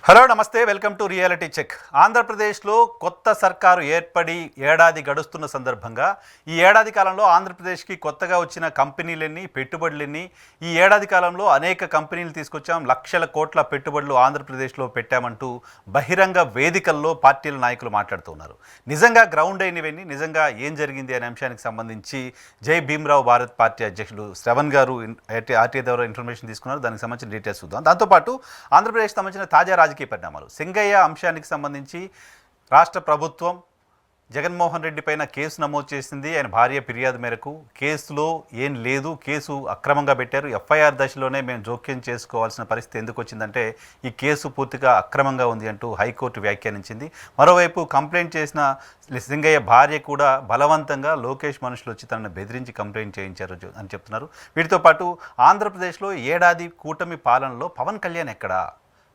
Hello నమస్తే, welcome to reality check. ఆంధ్రప్రదేశ్లో కొత్త సర్కారు ఏర్పడి ఏడాది గడుస్తున్న సందర్భంగా ఈ ఏడాది కాలంలో ఆంధ్రప్రదేశ్కి కొత్తగా వచ్చిన కంపెనీలన్నీ, పెట్టుబడులన్నీ, ఈ ఏడాది కాలంలో అనేక కంపెనీలు తీసుకొచ్చాం, లక్షల కోట్ల పెట్టుబడులు ఆంధ్రప్రదేశ్లో పెట్టామంటూ బహిరంగ వేదికల్లో పార్టీల నాయకులు మాట్లాడుతున్నారు. నిజంగా గ్రౌండ్ అయినవన్నీ, నిజంగా ఏం జరిగింది అనే అంశానికి సంబంధించి జై భీమ్రావ్ భారత్ పార్టీ అధ్యక్షుడు శ్రవణ్ గారు ఆర్టీఐ ద్వారా ఇన్ఫర్మేషన్ తీసుకున్నారు. దానికి సంబంధించిన డీటెయిల్స్ చూద్దాం. దాంతోపాటు ఆంధ్రప్రదేశ్ సంబంధించిన తాజా రాజకీయ పరిణామాలు, సింగయ్య అంశానికి సంబంధించి రాష్ట్ర ప్రభుత్వం జగన్మోహన్ రెడ్డి పైన కేసు నమోదు చేసింది. ఆయన భార్య ఫిర్యాదు మేరకు కేసులో ఏం లేదు, కేసు అక్రమంగా పెట్టారు, ఎఫ్ఐఆర్ దశలోనే మేము జోక్యం చేసుకోవాల్సిన పరిస్థితి ఎందుకు వచ్చిందంటే ఈ కేసు పూర్తిగా అక్రమంగా ఉంది అంటూ హైకోర్టు వ్యాఖ్యానించింది. మరోవైపు కంప్లైంట్ చేసిన సింగయ్య భార్య కూడా బలవంతంగా లోకేష్ మనుషులు వచ్చి తనను బెదిరించి కంప్లైంట్ చేయించారు అని చెప్తున్నారు. వీటితో పాటు ఆంధ్రప్రదేశ్లో ఏడాది కూటమి పాలనలో పవన్ కళ్యాణ్ ఎక్కడా,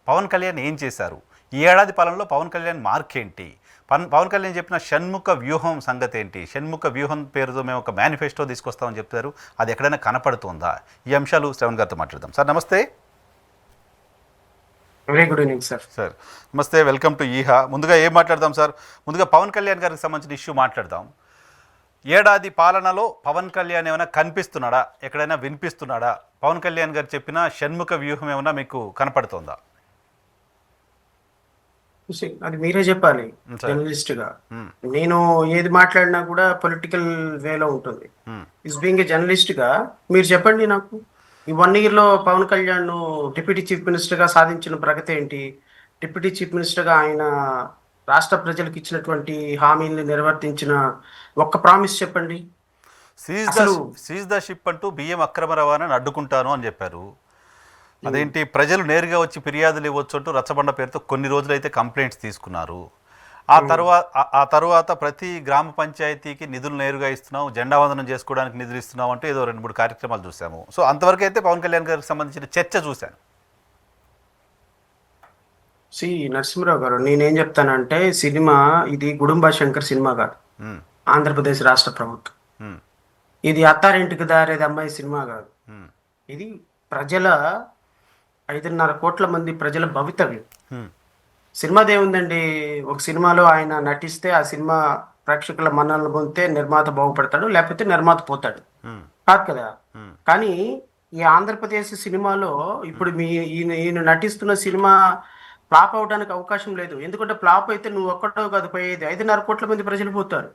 పవన్ కళ్యాణ్ ఏం చేశారు, ఈ ఏడాది పాలనలో పవన్ కళ్యాణ్ మార్క్ ఏంటి, పవన్ కళ్యాణ్ చెప్పిన షణ్ముఖ వ్యూహం సంగతి ఏంటి, షణ్ముఖ వ్యూహం పేరుతో మేము ఒక మేనిఫెస్టో తీసుకొస్తామని చెప్తారు, అది ఎక్కడైనా కనపడుతుందా? ఈ అంశాలు శ్రవణ్ గారితో మాట్లాడదాం. సార్ నమస్తే. Very good evening sir. Sir నమస్తే, వెల్కమ్ టు ఈహా. ముందుగా ఏం మాట్లాడదాం సార్? ముందుగా పవన్ కళ్యాణ్ గారికి సంబంధించిన ఇష్యూ మాట్లాడదాం. ఏడాది పాలనలో పవన్ కళ్యాణ్ ఏమైనా కనిపిస్తున్నాడా, ఎక్కడైనా వినిపిస్తున్నాడా? పవన్ కళ్యాణ్ గారు చెప్పిన షణ్ముఖ వ్యూహం ఏమైనా మీకు కనపడుతుందా? అది మీరే చెప్పాలి జర్నలిస్ట్ గా. నేను ఏది మాట్లాడినా కూడా పొలిటికల్ వేలో ఉంటుంది. ఇస్ బీయింగ్ ఏ జర్నలిస్ట్ గా మీరు చెప్పండి నాకు, ఈ 1 year లో Pawan Kalyan deputy chief minister గా సాధించిన ప్రగతి ఏంటి? డిప్యూటీ చీఫ్ మినిస్టర్ గా ఆయన రాష్ట్ర ప్రజలకు ఇచ్చినటువంటి హామీల్ని నిర్వర్తించిన ఒక్క ప్రామిస్ చెప్పండి. సీజ్ ద షిప్ అంటూ బియ్యం అక్రమ రవాణాను అడ్డుకుంటాను అని చెప్పారు. అదేంటి, ప్రజలు నేరుగా వచ్చి ఫిర్యాదులు ఇవ్వచ్చు అంటూ రచ్చబండ పేరుతో కొన్ని రోజులైతే కంప్లైంట్స్ తీసుకున్నారు. ఆ తర్వాత ప్రతి గ్రామ పంచాయతీకి నిధులు నేరుగా ఇస్తున్నాం, జెండా వందనం చేసుకోవడానికి నిధులు ఇస్తున్నాం అంటూ ఏదో 2-3 కార్యక్రమాలు చూసాము. సో అంతవరకు అయితే పవన్ కళ్యాణ్ గారికి సంబంధించిన చర్చ చూశాను. నరసింహరావు గారు, నేనేం చెప్తానంటే సినిమా ఇది గుడుంబా శంకర్ సినిమా కాదు, ఆంధ్రప్రదేశ్ రాష్ట్ర ప్రభుత్వం. ఇది అత్తారింటికి దారేది అమ్మాయి సినిమా కాదు. ఇది ప్రజల 5.5 కోట్ల మంది ప్రజల భవితవ్యం. సినిమాది ఏముందండి, ఒక సినిమాలో ఆయన నటిస్తే ఆ సినిమా ప్రేక్షకుల మన్ననలు పొందితే నిర్మాత బాగుపడతాడు, లేకపోతే నిర్మాత పోతాడు, కాదు కదా. కానీ ఈ ఆంధ్రప్రదేశ్ సినిమాలో ఇప్పుడు ఈయన నటిస్తున్న సినిమా ఫ్లాప్ అవడానికి అవకాశం లేదు. ఎందుకంటే ఫ్లాప్ అయితే నువ్వు ఒక్కటో కాదు పోయేది, 5.5 కోట్ల మంది ప్రజలు పోతారు.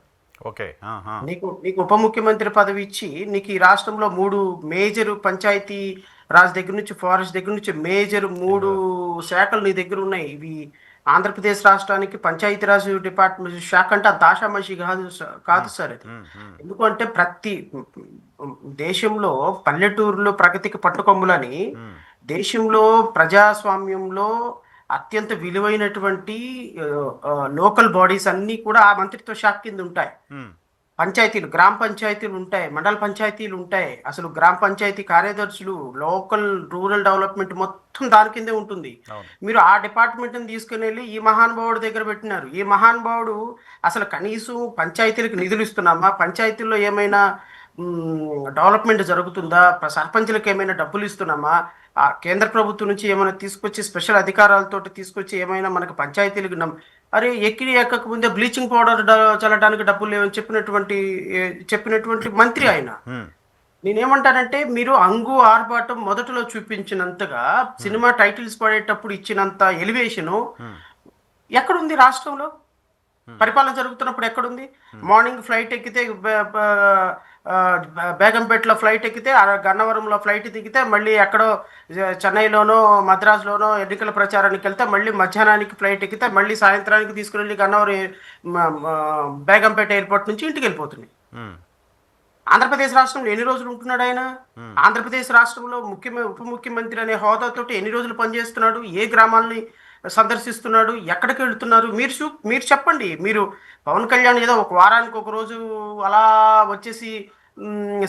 నీకు ఉప ముఖ్యమంత్రి పదవి ఇచ్చి నీకు ఈ రాష్ట్రంలో 3 మేజర్ పంచాయతీ రాజ్ దగ్గర నుంచి ఫారెస్ట్ దగ్గర నుంచి మేజర్ 3 శాఖలు నీ దగ్గర ఉన్నాయి. ఇవి ఆంధ్రప్రదేశ్ రాష్ట్రానికి పంచాయతీరాజ్ డిపార్ట్మెంట్ శాఖ అంటే అంత ఆషామాషి కాదు సార్ అది. ఎందుకంటే ప్రతి దేశంలో పల్లెటూరులో ప్రగతికి పట్టుకొమ్ములని, దేశంలో ప్రజాస్వామ్యంలో అత్యంత విలువైనటువంటి లోకల్ బాడీస్ అన్నీ కూడా ఆ మంత్రిత్వ శాఖ కింద ఉంటాయి. పంచాయతీలు, గ్రామ పంచాయతీలు ఉంటాయి, మండల పంచాయతీలు ఉంటాయి. అసలు గ్రామ పంచాయతీ కార్యదర్శులు, లోకల్ రూరల్ డెవలప్మెంట్ మొత్తం దాని కిందే ఉంటుంది. మీరు ఆ డిపార్ట్మెంట్ని తీసుకుని వెళ్ళి ఈ మహానుభావుడు దగ్గర పెట్టినారు. ఈ మహానుభావుడు అసలు కనీసం పంచాయతీలకు నిధులు ఇస్తున్నామా, పంచాయతీల్లో ఏమైనా డెవలప్మెంట్ జరుగుతుందా, సర్పంచులకు ఏమైనా డబ్బులు ఇస్తున్నామా, ఆ కేంద్ర ప్రభుత్వం నుంచి ఏమైనా తీసుకొచ్చి స్పెషల్ అధికారాలతో తీసుకొచ్చి ఏమైనా మనకు పంచాయతీలకు అరే ఎక్కక ముందే బ్లీచింగ్ పౌడర్ చల్లడానికి డబ్బులు లేవని చెప్పినటువంటి మంత్రి ఆయన. నేనేమంటానంటే మీరు అంగు ఆర్భాటం మొదటలో చూపించినంతగా సినిమా టైటిల్స్ పడేటప్పుడు ఇచ్చినంత ఎలివేషను ఎక్కడుంది రాష్ట్రంలో? పరిపాలన జరుగుతున్నప్పుడు ఎక్కడుంది? మార్నింగ్ ఫ్లైట్ ఎక్కితే బేగంపేటలో ఫ్లైట్ ఎక్కితే, గన్నవరంలో ఫ్లైట్ దిగితే, మళ్ళీ ఎక్కడో చెన్నైలోనో మద్రాసులోనో ఎన్నికల ప్రచారానికి వెళ్తే, మళ్ళీ మధ్యాహ్నానికి ఫ్లైట్ ఎక్కితే, మళ్ళీ సాయంత్రానికి తీసుకుని వెళ్ళి బేగంపేట ఎయిర్పోర్ట్ నుంచి ఇంటికి వెళ్ళిపోతుంది. ఆంధ్రప్రదేశ్ రాష్ట్రంలో ఎన్ని రోజులు ఉంటున్నాడు ఆయన? ఆంధ్రప్రదేశ్ రాష్ట్రంలో ఉప ముఖ్యమంత్రి అనే హోదాతో ఎన్ని రోజులు పనిచేస్తున్నాడు? ఏ గ్రామాలని సందర్శిస్తున్నాడు? ఎక్కడికి వెళ్తున్నారు? మీరు చెప్పండి. మీరు పవన్ కళ్యాణ్ ఏదో ఒక వారానికి ఒక రోజు అలా వచ్చేసి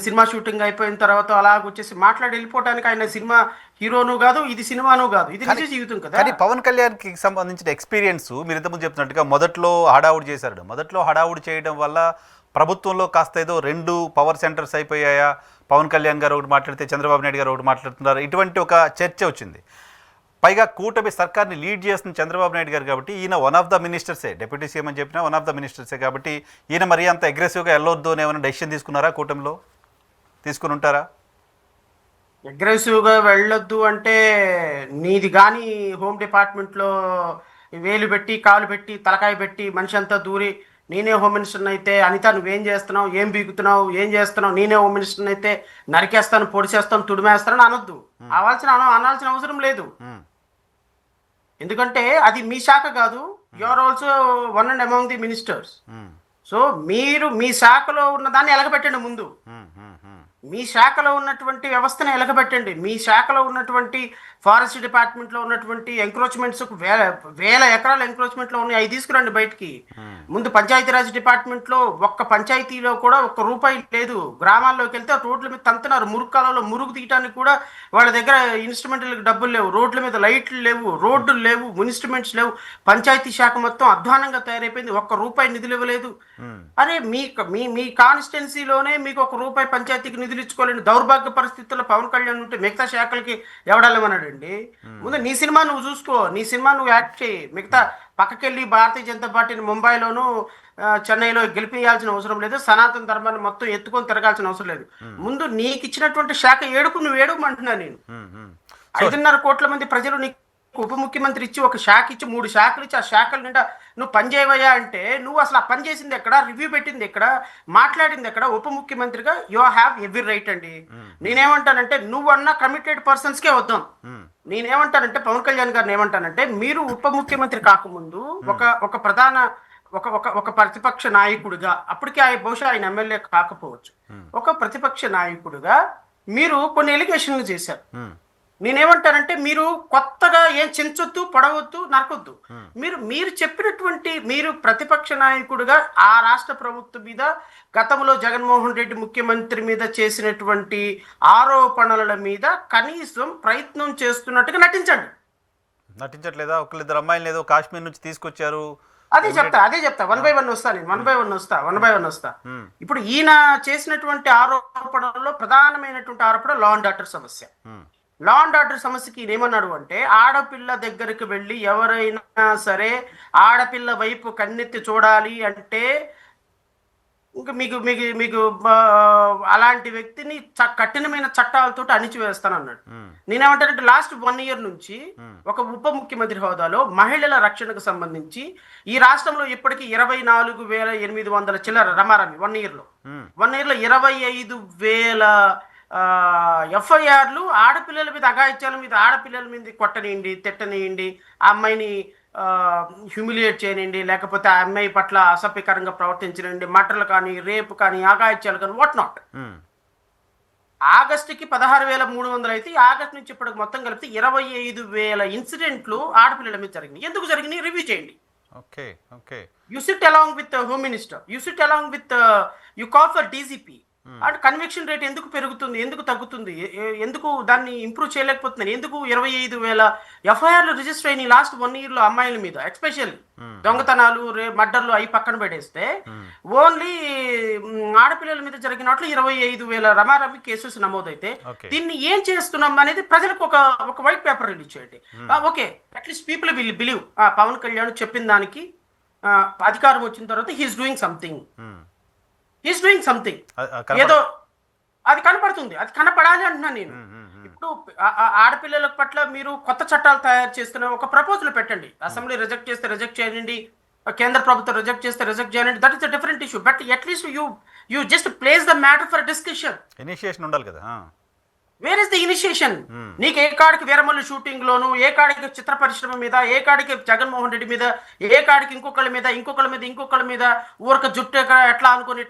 సినిమా షూటింగ్ అయిపోయిన తర్వాత అలా వచ్చేసి మాట్లాడి వెళ్ళిపోవడానికి ఆయన సినిమా హీరోను కాదు, ఇది సినిమాను కాదు, ఇది నిజ జీవితం కదా. కానీ పవన్ కళ్యాణ్కి సంబంధించిన ఎక్స్పీరియన్స్ మీరు ఇంతకుముందు చెప్పినట్టుగా మొదట్లో హడావుడి చేశాడు. మొదట్లో హడావుడి చేయడం వల్ల ప్రభుత్వంలో కాస్త ఏదో 2 పవర్ సెంటర్స్ అయిపోయాయా, పవన్ కళ్యాణ్ గారు ఒకటి మాట్లాడితే చంద్రబాబు నాయుడు గారు ఒకటి మాట్లాడుతున్నారు, ఇటువంటి ఒక చర్చ వచ్చింది. పైగా కూటమి సర్కార్ని లీడ్ చేస్తున్న చంద్రబాబు నాయుడు గారు కాబట్టి ఈయన వన్ ఆఫ్ ద మినిస్టర్సే, డిప్యూటీ సీఎం అని చెప్పినా వన్ ఆఫ్ ద మినిస్టర్సే కాబట్టి ఈయన మరీ అంత అగ్రెసివ్గా వెళ్ళొద్దు అని ఏమైనా డెసిషన్ తీసుకున్నారా కూటమిలో? తీసుకుని ఉంటారా? అగ్రెసివ్గా వెళ్ళొద్దు అంటే నీది కానీ హోమ్ డిపార్ట్మెంట్లో వేలు పెట్టి కాలు పెట్టి తలకాయ పెట్టి మనిషి అంతా దూరి నేనే హోమ్ మినిస్టర్ని అయితే అనిత నువ్వేం చేస్తున్నావు, ఏం బీగుతున్నావు, ఏం చేస్తున్నావు, నేనే హోమ్ మినిస్టర్ని అయితే నరికేస్తాను, పొడిచేస్తాను, తుడిమేస్తాను అనొద్దు. అనాల్సిన అవసరం లేదు. ఎందుకంటే అది మీ శాఖ కాదు. You are also one and among the ministers. So మీరు మీ శాఖలో ఉన్న దాన్ని ఎలగబెట్టండి ముందు. మీ శాఖలో ఉన్నటువంటి వ్యవస్థను ఎలగబెట్టండి. మీ శాఖలో ఉన్నటువంటి ఫారెస్ట్ డిపార్ట్మెంట్లో ఉన్నటువంటి ఎంక్రోచ్మెంట్స్ వేల ఎకరాల ఎంక్రోచ్మెంట్లో ఉన్నాయి, అవి తీసుకురండి బయటికి. ముందు పంచాయతీరాజ్ డిపార్ట్మెంట్లో ఒక్క పంచాయతీలో కూడా ఒక్క రూపాయి లేదు. గ్రామాల్లోకి వెళ్తే రోడ్ల మీద తంతున్నారు. మురుగు కాలంలో మురుగు తీయడానికి కూడా వాళ్ళ దగ్గర ఇన్స్ట్రుమెంట్లకు డబ్బులు లేవు, రోడ్ల మీద లైట్లు లేవు, రోడ్లు లేవు, ఇన్స్ట్రుమెంట్స్ లేవు. పంచాయతీ శాఖ మొత్తం అధ్వానంగా తయారైపోయింది. ఒక్క రూపాయి నిధులు ఇవ్వలేదు. అరే మీ మీ కాన్స్టిట్యున్సీలోనే మీకు ఒక రూపాయి పంచాయతీకి నిధులు ఇచ్చుకోలేని దౌర్భాగ్య పరిస్థితుల్లో పవన్ కళ్యాణ్ ఉంటే మిగతా శాఖలకి ఎవడాలేమన్నాడండి? ముందు నీ సినిమా నువ్వు చూసుకో, నీ సినిమా నువ్వు యాక్ట్ చేయి. మిగతా పక్కకెళ్ళి భారతీయ జనతా పార్టీని ముంబైలోను చెన్నైలో గెలిపించాల్సిన అవసరం లేదు. సనాతన ధర్మాన్ని మొత్తం ఎత్తుకొని తిరగాల్సిన అవసరం లేదు. ముందు నీకు ఇచ్చినటువంటి శాఖ నువ్వు ఏడుకుమంటున్నా నేను. 5.5 కోట్ల మంది ప్రజలు నీకు ఉప ముఖ్యమంత్రి ఇచ్చి ఒక శాఖ ఇచ్చి 3 శాఖలు ఇచ్చి ఆ శాఖల నిండా నువ్వు పని చేయవయ్యా అంటే నువ్వు అసలు ఆ పని చేసింది ఎక్కడ, రివ్యూ పెట్టింది ఎక్కడ, మాట్లాడింది ఎక్కడ? ఉప ముఖ్యమంత్రిగా యు హ్యావ్ ఎవ్రీ రైట్ అండి. నేనేమంటానంటే నువ్వన్నా కమిటెడ్ పర్సన్స్కే వద్దాం. నేనేమంటానంటే పవన్ కళ్యాణ్ గారిని ఏమంటానంటే మీరు ఉప ముఖ్యమంత్రి కాకముందు ఒక ప్రధాన ఒక ప్రతిపక్ష నాయకుడిగా, అప్పటికే బహుశా ఆయన ఎమ్మెల్యే కాకపోవచ్చు, ఒక ప్రతిపక్ష నాయకుడిగా మీరు కొన్ని ఎలిగేషన్లు చేశారు. నేనేమంటానంటే మీరు కొత్తగా ఏం చించొద్దు, పడవద్దు, నరకొద్దు. మీరు చెప్పినటువంటి మీరు ప్రతిపక్ష నాయకుడిగా ఆ రాష్ట్ర ప్రభుత్వం మీద గతంలో జగన్మోహన్ రెడ్డి ముఖ్యమంత్రి మీద చేసినటువంటి ఆరోపణల మీద కనీసం ప్రయత్నం చేస్తున్నట్టుగా నటించండి. నటించట్లేదా? ఒకళ్ళిద్దరు అమ్మాయిలు ఏదో కాశ్మీర్ నుంచి తీసుకొచ్చారు. అదే చెప్తా 1 by 1 వస్తా. నేను 1 by 1 వస్తా. ఇప్పుడు ఈయన చేసినటువంటి ఆరోపణల్లో ప్రధానమైనటువంటి ఆరోపణ లా అండ్ ఆర్డర్ సమస్య. లా అండ్ ఆర్డర్ సమస్యకి ఏమన్నాడు అంటే ఆడపిల్ల దగ్గరికి వెళ్ళి ఎవరైనా సరే ఆడపిల్ల వైపు కన్నెత్తి చూడాలి అంటే ఇంకా మీకు మీకు మీకు అలాంటి వ్యక్తిని కఠినమైన చట్టాలతో అణిచివేస్తాను అన్నాడు. నేనేమంటానంటే లాస్ట్ 1 year నుంచి ఒక ఉప ముఖ్యమంత్రి హోదాలో మహిళల రక్షణకు సంబంధించి ఈ రాష్ట్రంలో ఇప్పటికీ 24,800 చిల్లర రమారమి 1 year లో 25,000 ఎఫ్ఐఆర్లు ఆడపిల్లల మీద, అఘాయిత్యాల మీద, ఆడపిల్లల మీద కొట్టనియండి, తిట్టనియండి, ఆ అమ్మాయిని హ్యూమిలియేట్ చేయనియండి, లేకపోతే ఆ అమ్మాయి పట్ల అసభ్యకరంగా ప్రవర్తించనియండి, మటర్లు కానీ, రేపు కానీ, అఘాయిత్యాలు కానీ, వాట్ నాట్. ఆగస్టుకి 16,300 అయితే ఆగస్టు నుంచి ఇప్పటికి మొత్తం కలిపితే 25,000 ఇన్సిడెంట్లు ఆడపిల్లల మీద జరిగినాయి. ఎందుకు జరిగినాయి రివ్యూ చేయండి. You SIT along with home minister, you SIT along with you call for DGP. And conviction rate ఎందుకు పెరుగుతుంది, ఎందుకు తగ్గుతుంది, ఎందుకు దాన్ని ఇంప్రూవ్ చేయలేకపోతున్నారు, ఎందుకు 25,000 ఎఫ్ఐఆర్లు రిజిస్టర్ అయినాయి లాస్ట్ 1 year లో అమ్మాయిల మీద? ఎస్పెషల్లీ దొంగతనాలు, మర్డర్లు అవి పక్కన పెడేస్తే ఓన్లీ ఆడపిల్లల మీద జరిగినట్లు 25,000 రమారమి కేసెస్ నమోదైతే దీన్ని ఏం చేస్తున్నాం అనేది ప్రజలకు ఒక వైట్ పేపర్ రిలీజ్ చేయండి. Okay, at least people will believe Pawan Kalyan చెప్పిన దానికి అధికారం వచ్చిన తర్వాత హీఈస్ డూయింగ్ సంథింగ్. ఏదో అది కనపడుతుంది, అది కనపడాలి అంటున్నాను నేను. ఇప్పుడు ఆడపిల్లల పట్ల మీరు కొత్త చట్టాలు తయారు చేస్తున్న ఒక ప్రపోజల్ పెట్టండి. అసెంబ్లీ రిజెక్ట్ చేస్తే రిజెక్ట్ చేయండి, కేంద్ర ప్రభుత్వం రిజెక్ట్ చేస్తే రిజెక్ట్ చేయండి. That is a different issue. But at least you just place the matter for discussion. Initiation ఉండాలి కదా. Where is the initiation? నీకు ఏ కాడికి వీరమల్లి షూటింగ్ లోను, ఏ కాడికి చిత్ర పరిశ్రమ మీద, ఏ కాడికి జగన్మోహన్ రెడ్డి మీద, ఏ కాడికి ఇంకొకళ్ళ మీద ఊరక జుట్టు ఎట్లా అనుకుని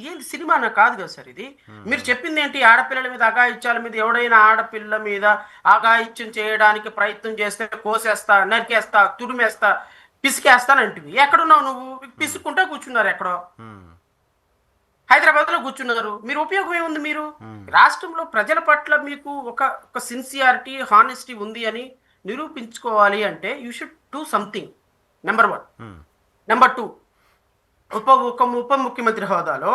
ఏంటి సినిమా నాకు కాదు కదా సార్ ఇది. మీరు చెప్పింది ఏంటి? ఆడపిల్లల మీద, అఘాయిత్యాల మీద, ఎవడైనా ఆడపిల్ల మీద అఘాయిత్యం చేయడానికి ప్రయత్నం చేస్తే కోసేస్తా, నరికేస్తా, తుడిమేస్తా, పిసికేస్తానంటివి. ఎక్కడున్నావు నువ్వు? పిసుక్కుంటా కూర్చున్నారు ఎక్కడో, హైదరాబాద్ లో కూర్చున్నారు. మీరు ఉపయోగం ఏముంది? మీరు రాష్ట్రంలో ప్రజల పట్ల మీకు ఒక సిన్సియారిటీ, హానెస్టీ ఉంది అని నిరూపించుకోవాలి అంటే you should do something. Number 1. Number 2, ఉప ముఖ్యమంత్రి హోదాలో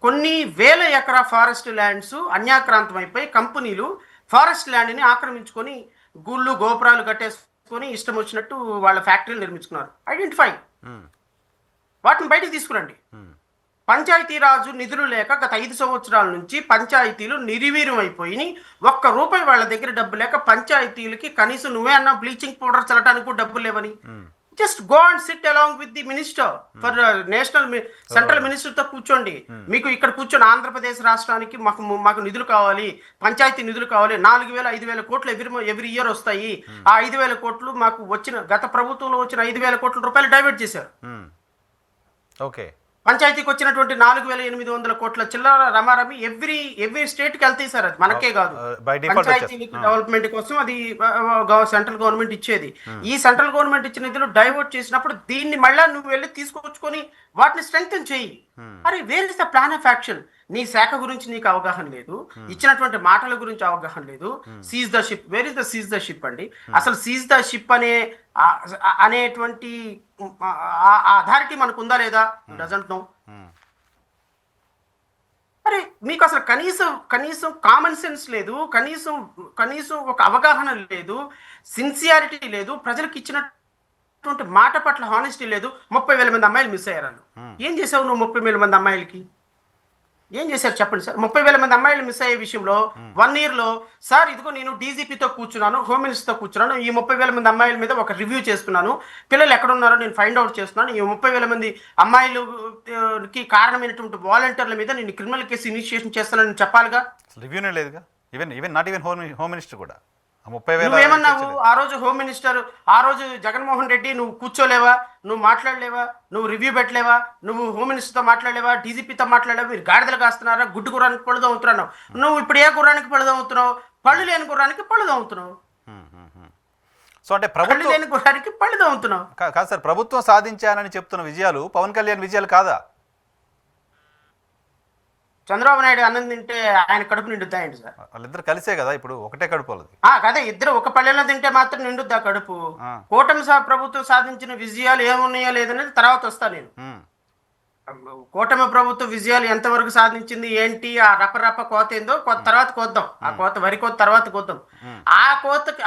కొన్ని వేల ఎకరా ఫారెస్ట్ ల్యాండ్స్ అన్యాక్రాంతం అయిపోయి కంపెనీలు ఫారెస్ట్ ల్యాండ్ని ఆక్రమించుకొని గుళ్ళు గోపురాలు కట్టేసుకొని ఇష్టం వచ్చినట్టు వాళ్ళ ఫ్యాక్టరీలు నిర్మించుకున్నారు. ఐడెంటిఫై, వాటిని బయటికి తీసుకురండి. పంచాయతీరాజు నిధులు లేక గత 5 సంవత్సరాల నుంచి పంచాయతీలు నిర్వీర్యం అయిపోయి, ఒక్క రూపాయి వాళ్ళ దగ్గర డబ్బు లేక పంచాయతీలకి కనీసం నువ్వే అన్నా బ్లీచింగ్ పౌడర్ చల్లడానికి కూడా డబ్బులు లేవని, just go and SIT along with the minister for national central minister తో కూర్చోండి. మీకు ఇక్కడ కూర్చొని ఆంధ్రప్రదేశ్ రాష్ట్రానికి మాకు నిధులు కావాలి, పంచాయతీ నిధులు కావాలి, 4,000-5,000 కోట్లు ఎవ్రీ ఇయర్ వస్తాయి. ఆ 5,000 కోట్లు మాకు వచ్చిన గత ప్రభుత్వంలో వచ్చిన 5,000 కోట్ల రూపాయలు డైవర్ట్ చేశారు. ఓకే, పంచాయతీకి వచ్చినటువంటి 4,800 కోట్ల చిల్లర రమారమి ఎవ్రీ స్టేట్ కి వెళ్తాయి సార్. అది మనకే కాదు, పంచాయతీ డెవలప్మెంట్ కోసం అది సెంట్రల్ గవర్నమెంట్ ఇచ్చేది. ఈ సెంట్రల్ గవర్నమెంట్ ఇచ్చిన నిధులు డైవర్ట్ చేసినప్పుడు దీన్ని మళ్ళా నువ్వు వెళ్ళి తీసుకొచ్చుకొని వాటిని స్ట్రెంగ్తన్ చేయి. అరే wear is the plan of action? నీ శాఖ గురించి నీకు అవగాహన లేదు, ఇచ్చినటువంటి మాటల గురించి అవగాహన లేదు. Seize the ship, wear is the seize the ship అండి? అసలు సీజ్ ద షిప్ అనేటువంటి అథారిటీ మనకు ఉందా లేదా? Doesn't know. అరే మీకు అసలు కనీసం కామన్ సెన్స్ లేదు, కనీసం ఒక అవగాహన లేదు, సిన్సియారిటీ లేదు, ప్రజలకు ఇచ్చినటువంటి మాట పట్ల హానెస్టీ లేదు. 30,000 మంది అమ్మాయిలు మిస్ అయ్యారు. ఏం చేసావు నువ్వు 30,000 మంది అమ్మాయిలకి? ఏం చేశారు చెప్పండి సార్? 30,000 మంది అమ్మాయిలు మిస్ అయ్యే విషయంలో 1 year లో సార్ ఇదిగో నేను డీజీపీతో కూర్చున్నాను, హోమ్ మినిస్టర్తో కూర్చున్నాను, ఈ 30,000 మంది అమ్మాయిల మీద ఒక రివ్యూ చేస్తున్నాను, పిల్లలు ఎక్కడ ఉన్నారో నేను ఫైండ్ అవుట్ చేస్తున్నాను, ఈ 30,000 మంది అమ్మాయిలకి కారణమైనటువంటి వాలంటీర్ల మీద నేను క్రిమినల్ కేసు ఇనిషియేషన్ చేస్తానని చెప్పాలిగా. రివ్యూనే లేదుగా. Even not even home minister కూడా 30,000. నువ్వేమన్నావు ఆ రోజు? హోమ్ మినిస్టర్ ఆ రోజు జగన్మోహన్ రెడ్డి, నువ్వు కూర్చోలేవా, నువ్వు మాట్లాడలేవా, నువ్వు రివ్యూ పెట్టలేవా, నువ్వు హోమ్ మినిస్టర్తో మాట్లాడలేవా, డీజీపీతో మాట్లాడలేవా? మీరు గాడిదలు కాస్తున్నారా? గుడ్డు గుర్రానికి పళ్ళు అవుతున్నావు. నువ్వు ఇప్పుడు ఏ గుర్రానికి పళ్ళు అవుతున్నావు? పళ్ళు లేని గుర్రానికి పళ్ళు అవుతున్నావు. సో అంటే ప్రభుత్వం లేని గుర్రానికి పళ్ళు అవుతున్నావు కాదు సార్. ప్రభుత్వం సాధించానని చెప్తున్న విజయాలు పవన్ కళ్యాణ్ విజయాలు కాదా? చంద్రబాబు నాయుడు అన్నం తింటే ఆయన కడుపు నిండుద్దాయండి సార్. వాళ్ళిద్దరు కలిసే కదా ఇప్పుడు ఒకటే కడుపు వాళ్ళది. అదే ఇద్దరు ఒక పల్లెలో తింటే మాత్రం నిండుద్దా కడుపు? కూటమి ప్రభుత్వం సాధించిన విజయాలు ఏమున్నాయో లేదనేది తర్వాత వస్తా నేను. కూటమి ప్రభుత్వ విజయాలు ఎంతవరకు సాధించింది ఏంటి, ఆ రపరప కోత ఏందో తర్వాత కోద్దాం. ఆ కోత వరి కోత తర్వాత కోద్దాం. ఆ కోతకి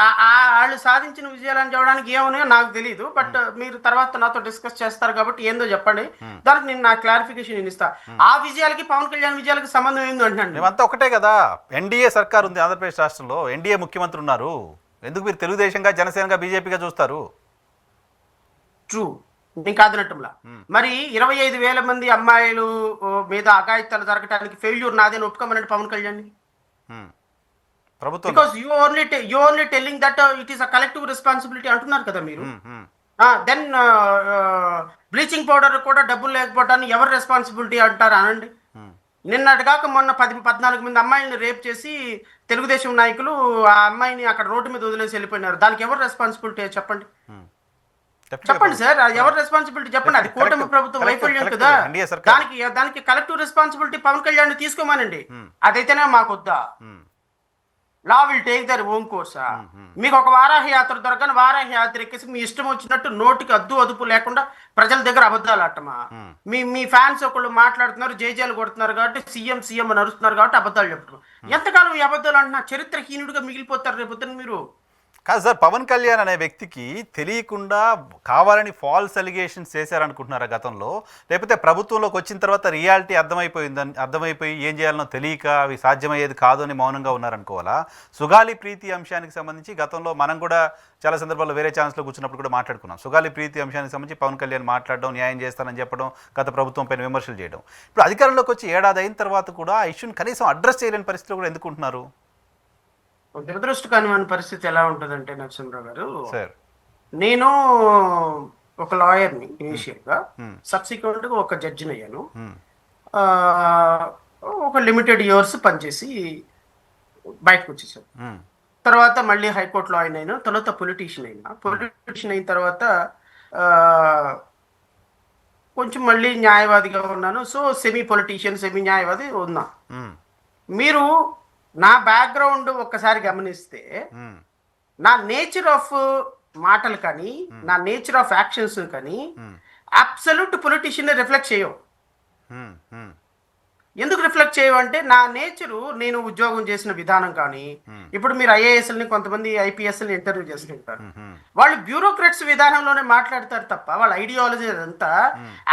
వాళ్ళు సాధించిన విజయాలు అని చెప్పడానికి ఏమున్నాయో నాకు తెలియదు. బట్ మీరు తర్వాత నాతో డిస్కస్ చేస్తారు కాబట్టి ఏందో చెప్పండి, దానికి నేను నా క్లారిఫికేషన్ ఇస్తా. ఆ విజయాలకి పవన్ కళ్యాణ్ విజయాలకి సంబంధం ఏందో అంటున్నాను. మేమంతా ఒకటే కదా. ఎన్డీఏ సర్కార్ ఉంది ఆంధ్రప్రదేశ్ రాష్ట్రంలో, ఎన్డీఏ ముఖ్యమంత్రి ఉన్నారు. ఎందుకు మీరు తెలుగుదేశంగా, జనసేనగా, బీజేపీగా చూస్తారు? ట్రూ, నేను కాదనట్టంలా. మరి 25,000 మంది అమ్మాయిలు మీద అఘాయిత్యాలు జరగడానికి ఫెయిల్యూర్ నాదేని ఒప్పుకోమనండి Pavan Kalyan. Because you only telling that it is a collective responsibility అంటున్నారు కదా మీరు. దెన్ బ్లీచింగ్ పౌడర్ కూడా డబ్బులు లేకపోవటాన్ని ఎవరు రెస్పాన్సిబిలిటీ అంటారు అనండి. నిన్నటిగాక మొన్న 14 మంది అమ్మాయిని రేప్ చేసి తెలుగుదేశం నాయకులు ఆ అమ్మాయిని అక్కడ రోడ్డు మీద వదిలేసి వెళ్ళిపోయినారు. దానికి ఎవరు రెస్పాన్సిబిలిటీ చెప్పండి? చెప్పండి సార్, ఎవరు రెస్పాన్సిబిలిటీ చెప్పండి? అది కూటమి ప్రభుత్వం వైఫల్యం కదా. దానికి కలెక్టివ్ రెస్పాన్సిబిలిటీ పవన్ కళ్యాణ్ తీసుకోమానండి. అదైతేనే మాకు వద్దా? Law will take their own కోర్సా? మీకు ఒక వారాహి యాత్ర దొరకని వారాహి యాత్ర ఎక్కేసి మీ ఇష్టం వచ్చినట్టు నోటికి అదుపు లేకుండా ప్రజల దగ్గర అబద్ధాలు ఆడటమా? మీ ఫ్యాన్స్ ఒకళ్ళు మాట్లాడుతున్నారు, జేజేలు కొడుతున్నారు కాబట్టి సీఎం అని అరుస్తున్నారు కాబట్టి అబద్ధాలు చెప్పడం. ఎంతకాలం ఈ అబద్ధాలు అంటున్నా చరిత్రహీనుడిగా మిగిలిపోతారు రేపొద్దున మీరు. కాదు సార్, పవన్ కళ్యాణ్ అనే వ్యక్తికి తెలియకుండా కావాలని ఫాల్స్ అలిగేషన్స్ చేశారనుకుంటున్నారా గతంలో? లేకపోతే ప్రభుత్వంలోకి వచ్చిన తర్వాత రియాలిటీ అర్థమైపోయి ఏం చేయాలనో తెలియక అవి సాధ్యమయ్యేది కాదు అని మౌనంగా ఉన్నారనుకోవాలా? సుగాలి ప్రీతి అంశానికి సంబంధించి గతంలో మనం కూడా చాలా సందర్భాల్లో వేరే ఛానల్స్లో కూర్చున్నప్పుడు కూడా మాట్లాడుకున్నాం. సుగాలి ప్రీతి అంశానికి సంబంధించి పవన్ కళ్యాణ్ మాట్లాడడం, న్యాయం చేస్తానని చెప్పడం, గత ప్రభుత్వం పైన విమర్శలు చేయడం. ఇప్పుడు అధికారంలోకి వచ్చి ఏడాది అయిన తర్వాత కూడా ఆ ఇష్యూని కనీసం అడ్రస్ చేయలేని పరిస్థితులు కూడా ఎందుకుంటున్నారు? దురదృష్టకరమైన పరిస్థితి ఎలా ఉంటుందంటే నరసింహరావు గారు, నేను ఒక లాయర్ని ఇనిషియల్గా, సబ్సిక్వెంట్గా ఒక జడ్జిని అయ్యాను. ఒక లిమిటెడ్ ఇయర్స్ పనిచేసి బయటకు వచ్చేసాను. తర్వాత మళ్ళీ హైకోర్టులో అయినా, తర్వాత పొలిటీషియన్ అయిన తర్వాత కొంచెం మళ్ళీ న్యాయవాదిగా ఉన్నాను. సో సెమీ పొలిటీషియన్, సెమీ న్యాయవాది ఉన్నా. మీరు నా బ్యాక్గ్రౌండ్ ఒక్కసారి గమనిస్తే నా నేచర్ ఆఫ్ మాటలు కానీ, నా నేచర్ ఆఫ్ యాక్షన్స్ కానీ అబ్సల్యూట్ పొలిటీషియన్ రిఫ్లెక్ట్ చేయవు. ఎందుకు రిఫ్లెక్ట్ చేయవు అంటే నా నేచరు, నేను ఉద్యోగం చేసిన విధానం కానీ, ఇప్పుడు మీరు ఐఏఎస్ని కొంతమంది ఐపీఎస్ని ఇంటర్వ్యూ చేస్తుంటారు. వాళ్ళు బ్యూరోక్రాట్స్ విధానంలోనే మాట్లాడతారు తప్ప వాళ్ళ ఐడియాలజీ అదంతా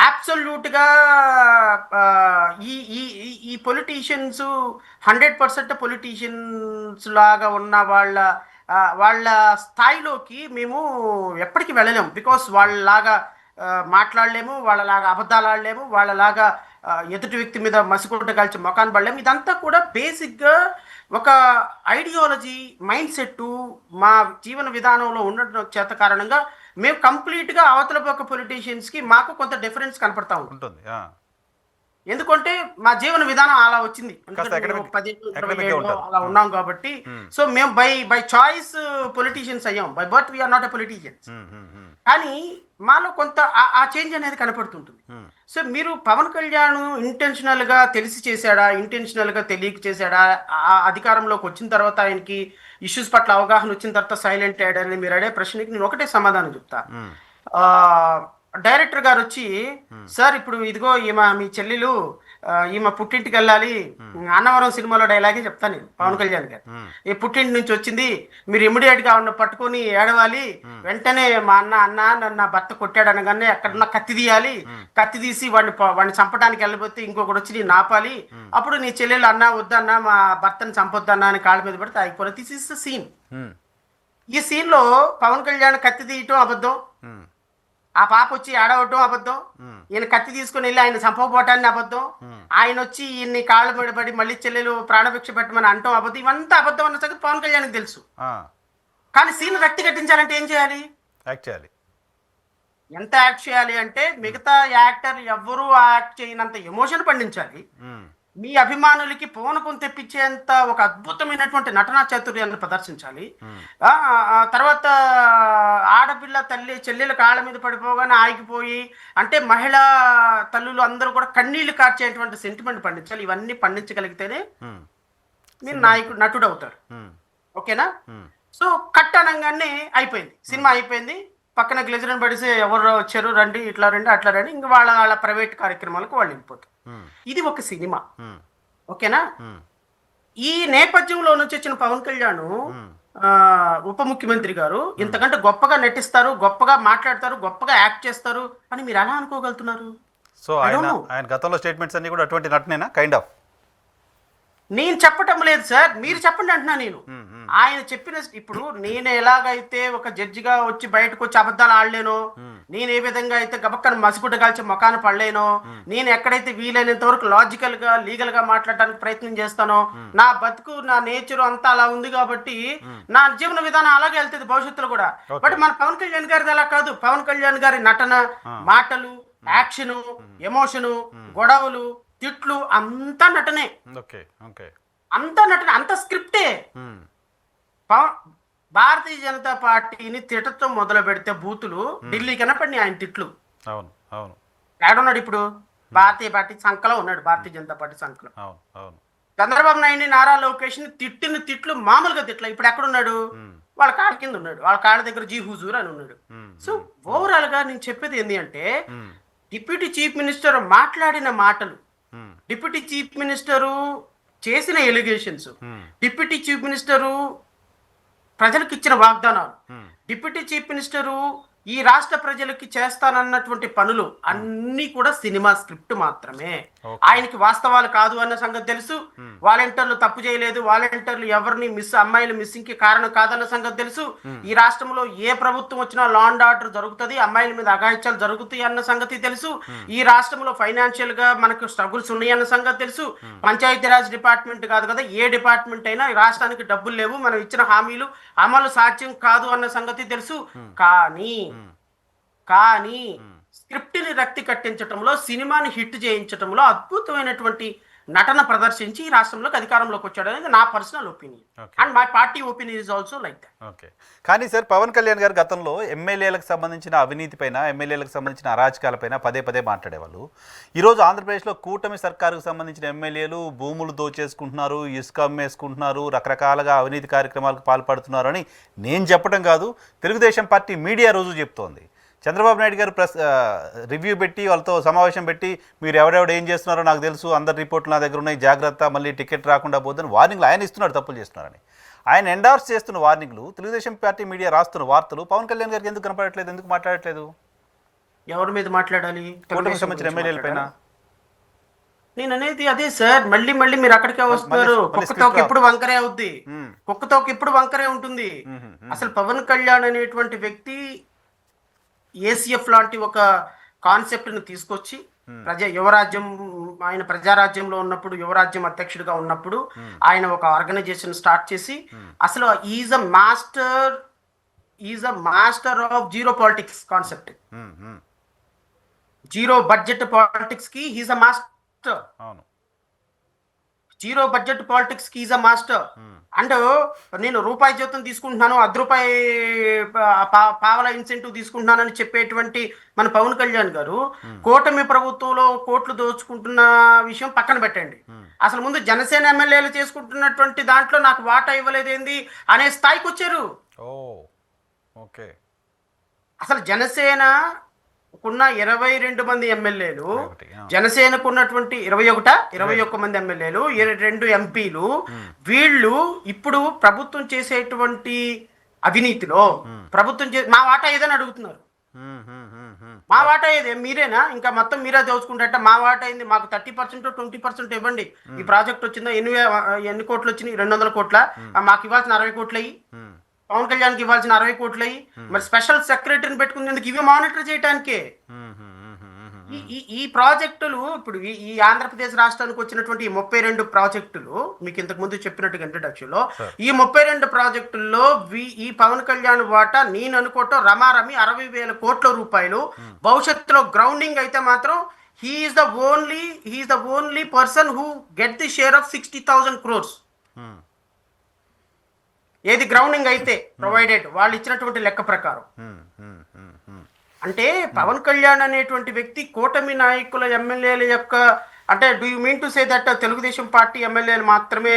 అబ్సల్యూట్ గా ఈ ఈ ఈ పొలిటీషియన్స్ 100% పొలిటీషియన్స్ లాగా ఉన్న వాళ్ళ స్థాయిలోకి మేము ఎప్పటికీ వెళ్ళలేము. బికాస్ వాళ్ళలాగా మాట్లాడలేము, వాళ్ళలాగా అబద్ధాలు ఆడలేము, వాళ్ళలాగా ఎదుటి వ్యక్తి మీద మసిగుడ్డ కాల్చి మొఖాన్ని పడలేము. ఇదంతా కూడా బేసిక్గా ఒక ఐడియాలజీ మైండ్ సెట్ మా జీవన విధానంలో ఉండడం చేత కారణంగా మేము కంప్లీట్గా అవతల పక్క పొలిటీషియన్స్కి మాకు కొంత డిఫరెన్స్ కనపడతా ఉంటుంది. ఎందుకంటే మా జీవన విధానం అలా వచ్చింది, 10-20 అలా ఉన్నాం కాబట్టి. సో మేము బై చాయిస్ పొలిటీషియన్స్ అయ్యాం, by birth we are not a politicians. కానీ మాలో కొంత ఆ చేంజ్ అనేది కనపడుతుంటుంది. సో మీరు పవన్ కళ్యాణ్ ఇంటెన్షనల్ గా తెలిసి చేశాడా, ఇంటెన్షనల్ గా తెలియక చేశాడా, ఆ అధికారంలోకి వచ్చిన తర్వాత ఆయనకి ఇష్యూస్ పట్ల అవగాహన వచ్చిన తర్వాత సైలెంట్ అయ్యాడని మీరు అడే ప్రశ్నకి నేను ఒకటే సమాధానం చెప్తా. డైరెక్టర్ గారు వచ్చి, సార్ ఇప్పుడు ఇదిగో ఈమె మీ చెల్లెలు ఈమె పుట్టింటికి వెళ్ళాలి, అన్నవరం సినిమాలో డైలాగే చెప్తాను నేను పవన్ కళ్యాణ్ గారు, ఈ పుట్టింటి నుంచి వచ్చింది, మీరు ఇమ్మీడియట్ గా పట్టుకొని ఏడవాలి, వెంటనే మా అన్న నా భర్త కొట్టాడు అనగానే ఎక్కడన్నా కత్తి తీయాలి, కత్తి తీసి వాడిని చంపడానికి వెళ్ళిపోతే ఇంకొకటి వచ్చి నేను ఆపాలి, అప్పుడు నీ చెల్లెలు అన్నా వద్దన్నా మా భర్తని చంపొద్దన్నా అని కాళ్ళ మీద పడితే అయిపోలేదు. This is the scene. ఈ సీన్ లో పవన్ కళ్యాణ్ కత్తి తీయటం అబద్ధం, ఆ పాప వచ్చి ఏడవటం అబద్ధం, ఈయన కత్తి తీసుకుని వెళ్ళి ఆయన చంపకపోవటాన్ని అబద్ధం, ఆయన వచ్చి ఈయన్ని కాళ్ళు పడి మళ్ళీ చెల్లెలు ప్రాణభిక్ష పెట్టమని అంటాం అబద్ధం. ఇవంతా అబద్ధం అన్న సంగతి పవన్ కళ్యాణ్కి తెలుసు. కానీ సీన్ రక్తి కట్టించాలంటే ఏం చేయాలి? ఎంత యాక్ట్ చేయాలి అంటే మిగతా యాక్టర్ ఎవ్వరూ యాక్ట్ చేయనంత ఎమోషన్ పండించాలి. మీ అభిమానులకి పవన్కు తెప్పించేంత ఒక అద్భుతమైనటువంటి నటనా చాతుర్యాన్ని ప్రదర్శించాలి. తర్వాత ఆడపిల్ల తల్లి చెల్లెల కాళ్ళ మీద పడిపోగానే ఆగిపోయి, అంటే మహిళా తల్లులు అందరూ కూడా కన్నీళ్లు కార్చేటువంటి సెంటిమెంట్ పండించాలి. ఇవన్నీ పండించగలిగితేనే మీరు నటుడు అవుతారు. ఓకేనా? సో కట్ అనగానే అయిపోయింది, సినిమా అయిపోయింది. పక్కన గ్లెజరన్ పడిసి ఎవరు వచ్చారు, రండి, ఇట్లా రండి, అట్లా రండి, ఇంక వాళ్ళ ప్రైవేట్ కార్యక్రమాలకు వాళ్ళు వెళ్ళిపోతారు. ఇది ఒక సినిమా. ఓకేనా? ఈ నేపథ్యంలో నుంచి వచ్చిన పవన్ కళ్యాణ్ ఉప ముఖ్యమంత్రి గారు ఇంతకంటే గొప్పగా నటిస్తారు, గొప్పగా మాట్లాడతారు, గొప్పగా యాక్ట్ చేస్తారు అని మీరు ఎలా అనుకోగలుగుతున్నారు? సో ఆయన గతంలో స్టేట్మెంట్స్ అన్ని కూడా అటువంటి నటనేనా? కైండ్ ఆఫ్ నేను చెప్పటం లేదు సార్, మీరు చెప్పండి అంటున్నా నేను. ఆయన చెప్పిన, ఇప్పుడు నేను ఎలాగైతే ఒక జడ్జిగా వచ్చి బయటకు వచ్చి అబద్ధాలు ఆడలేనో, నేను ఏ విధంగా అయితే గబక్కన మసిగుడ్డ కాల్చి మొఖాన్ని పడలేనో, నేను ఎక్కడైతే వీలైనంత వరకు లాజికల్ గా లీగల్ గా మాట్లాడడానికి ప్రయత్నం చేస్తానో, నా బతుకు నా నేచర్ అంతా అలా ఉంది కాబట్టి నా జీవన విధానం అలాగే వెళ్తుంది భవిష్యత్తులో కూడా. బట్ మన పవన్ కళ్యాణ్ గారిది అలా కాదు. పవన్ కళ్యాణ్ గారి నటన, మాటలు, యాక్షను, ఎమోషను, గొడవలు, తిట్లు అంతా నటనే. అంతా నటన, అంత స్క్రిప్టే. భారతీయ జనతా పార్టీని తిట్టతో మొదలు పెడితే బూతులు ఢిల్లీ కనపడి ఆయన తిట్లు. ఏడున్నాడు ఇప్పుడు? భారతీయ పార్టీ సంఖలో ఉన్నాడు, భారతీయ జనతా పార్టీ సంఖలో. చంద్రబాబు నాయుడిని, నారా లోకేష్ ని తిట్టిన తిట్లు మామూలుగా తిట్ల. ఇప్పుడు ఎక్కడున్నాడు? వాళ్ళ కాళ్ళ కింద ఉన్నాడు, వాళ్ళ కాళ్ళ దగ్గర జీ హుజూర్ అని ఉన్నాడు. సో ఓవరాల్ గా నేను చెప్పేది ఏంటి అంటే, డిప్యూటీ చీఫ్ మినిస్టర్ మాట్లాడిన మాటలు, డిప్యూటీ చీఫ్ మినిస్టరు చేసిన ఎలిగేషన్స్, డిప్యూటీ చీఫ్ మినిస్టరు ప్రజలకు ఇచ్చిన వాగ్దానాలు, డిప్యూటీ చీఫ్ మినిస్టరు ఈ రాష్ట్ర ప్రజలకి చేస్తానన్నటువంటి పనులు అన్ని కూడా సినిమా స్క్రిప్ట్ మాత్రమే. ఆయనకి వాస్తవాలు కాదు అన్న సంగతి తెలుసు. వాలంటీర్లు తప్పు చేయలేదు, వాలంటీర్లు ఎవరిని అమ్మాయిల మిస్సింగ్ కి కారణం కాదన్న సంగతి తెలుసు. ఈ రాష్ట్రంలో ఏ ప్రభుత్వం వచ్చినా లా అండ్ ఆర్డర్ జరుగుతుంది, అమ్మాయిల మీద అఘాయిత్యాలు జరుగుతాయి అన్న సంగతి తెలుసు. ఈ రాష్ట్రంలో ఫైనాన్షియల్ గా మనకు స్ట్రగుల్స్ ఉన్నాయి అన్న సంగతి తెలుసు. పంచాయతీరాజ్ డిపార్ట్మెంట్ కాదు కదా, ఏ డిపార్ట్మెంట్ అయినా ఈ రాష్ట్రానికి డబ్బులు లేవు, మనం ఇచ్చిన హామీలు అమలు సాధ్యం కాదు అన్న సంగతి తెలుసు. కానీ స్క్రిప్ట్ ని రక్తి కట్టించడంలో, సినిమాని హిట్ చేయించడంలో అద్భుతమైనటువంటి నటన ప్రదర్శించి ఈ రాష్ట్రంలోకి అధికారంలోకి వచ్చాడు అనేది నా personal opinion. And my party opinion is also like that. Okay. కానీ సార్, పవన్ కళ్యాణ్ గారు గతంలో ఎమ్మెల్యేలకు సంబంధించిన అవినీతి పైన, ఎమ్మెల్యేలకు సంబంధించిన అరాచకాలపైన పదే మాట్లాడేవాళ్ళు. ఈరోజు ఆంధ్రప్రదేశ్లో కూటమి సర్కారుకు సంబంధించిన ఎమ్మెల్యేలు భూములు దోచేసుకుంటున్నారు, ఇసుక అమ్మేసుకుంటున్నారు, రకరకాలుగా అవినీతి కార్యక్రమాలకు పాల్పడుతున్నారు అని నేను చెప్పడం కాదు, తెలుగుదేశం పార్టీ మీడియా రోజు చెప్తోంది. చంద్రబాబు నాయుడు గారు రివ్యూ పెట్టి వాళ్ళతో సమావేశం పెట్టి మీరు ఎవరెవడు ఏం చేస్తున్నారో నాకు తెలుసు, అందరి రిపోర్ట్లు నా దగ్గర ఉన్నాయి, జాగ్రత్త, మళ్ళీ టికెట్ రాకుండా పోద్దని వార్నింగ్లు ఆయన ఇస్తున్నాడు తప్పులు చేస్తున్నారని. ఆయన ఎండార్స్ చేస్తున్న వార్నింగ్లు తెలుగుదేశం పార్టీ మీడియా రాస్తున్న వార్తలు పవన్ కళ్యాణ్ గారికి ఎందుకు కనపడట్లేదు, ఎందుకు మాట్లాడట్లేదు? ఎవరి మీద మాట్లాడాలి? కూటమికి సంబంధించిన ఎమ్మెల్యేల పైన. నేను అనేది అదే సార్, మళ్ళీ మళ్ళీ మీరు అక్కడికే వస్తున్నారు. కుక్కతోకి ఎప్పుడు వంకరే అవుద్ది, కుక్కతోకి ఎప్పుడు వంకరే ఉంటుంది. అసలు పవన్ కళ్యాణ్ అనేటువంటి వ్యక్తి ఏసీఎఫ్ లాంటి ఒక కాన్సెప్ట్ ని తీసుకొచ్చి యువరాజ్యం, ఆయన ప్రజారాజ్యంలో ఉన్నప్పుడు, యువరాజ్యం అధ్యక్షుడిగా ఉన్నప్పుడు ఆయన ఒక ఆర్గనైజేషన్ స్టార్ట్ చేసి అసలు is a master of zero politics concept, zero budget politics కి he's a master, zero budget politics కి ఈజ్ అ మాస్టర్. అండ్ నేను రూపాయి జీతం తీసుకుంటున్నాను, ₹10 పావల ఇన్సెంటివ్ తీసుకుంటున్నానని చెప్పేటువంటి మన పవన్ కళ్యాణ్ గారు కూటమి ప్రభుత్వంలో కోట్లు దోచుకుంటున్న విషయం పక్కన పెట్టండి, అసలు ముందు జనసేన ఎమ్మెల్యేలు చేసుకుంటున్నటువంటి దాంట్లో నాకు వాటా ఇవ్వలేదేంది అనే స్థాయికి వచ్చారు. అసలు జనసేన కున్న 22 మంది ఎమ్మెల్యేలు, జనసేనకు ఉన్నటువంటి 21 మంది ఎమ్మెల్యేలు, 2 ఎంపీలు, వీళ్ళు ఇప్పుడు ప్రభుత్వం చేసేటువంటి అవినీతిలో ప్రభుత్వం మా వాటా ఏదని అడుగుతున్నారు. మా వాటా ఏదే, మీరేనా ఇంకా మొత్తం మీరే దోచుకుంటారట, మా వాటా అయింది, మాకు 30% 20% ఇవ్వండి. ఈ ప్రాజెక్ట్ వచ్చిందా, ఎన్ని కోట్లు వచ్చినాయి? 200 కోట్ల, మాకు ఇవ్వాల్సిన 60 కోట్లు అయ్యి, పవన్ కళ్యాణ్కి ఇవ్వాల్సిన 60 కోట్లు అయ్యి, మరి స్పెషల్ సెక్రటరీని పెట్టుకునేందుకు ఇవి మానిటర్ చేయడానికే. ఈ ప్రాజెక్టులు ఇప్పుడు ఈ ఆంధ్రప్రదేశ్ రాష్ట్రానికి వచ్చినటువంటి 32 ప్రాజెక్టులు మీకు ఇంతకు ముందు చెప్పినట్టుగా ఇంట్రడక్షన్ లో, ఈ 32 ప్రాజెక్టుల్లో ఈ పవన్ కళ్యాణ్ వాటా నేను అనుకోవటం రమారమి 60,000 కోట్ల రూపాయలు. భవిష్యత్తులో గ్రౌండింగ్ అయితే మాత్రం he is the only person who get the share of 60,000 crores. ఏది గ్రౌండింగ్ అయితే ప్రొవైడెడ్ వాళ్ళు ఇచ్చినటువంటి లెక్క ప్రకారం. అంటే పవన్ కళ్యాణ్ అనేటువంటి వ్యక్తి కూటమి నాయకుల ఎమ్మెల్యేల యొక్క, అంటే do you mean to say that Telugu Desam party ఎమ్మెల్యేలు మాత్రమే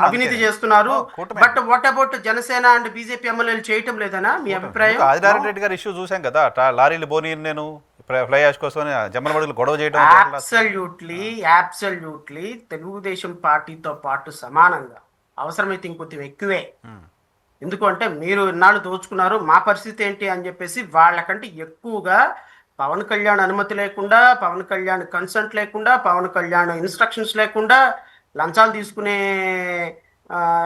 అవినీతి చేస్తున్నారు, but what about Janasena and BJP ఎమ్మెల్యేలు చేయటం లేదనా మీ అభిప్రాయం? ఆదినారాయణ రెడ్డి గారి ఇష్యూ చూసాం కదా, లారీలు బోని నేను ఫ్లై యాష్ కోసం జమ్మలమడుగులు గొడవ చేయడం. అబ్సల్యూట్లీ తెలుగుదేశం పార్టీతో పాటు సమానంగా, అవసరమైతే ఇంకొంచెం ఎక్కువే. ఎందుకంటే మీరు ఇన్నాళ్ళు దోచుకున్నారు, మా పరిస్థితి ఏంటి అని చెప్పేసి వాళ్ళకంటే ఎక్కువగా పవన్ కళ్యాణ్ అనుమతి లేకుండా, పవన్ కళ్యాణ్ కన్సెంట్ లేకుండా, పవన్ కళ్యాణ్ ఇన్స్ట్రక్షన్స్ లేకుండా లంచాలు తీసుకునే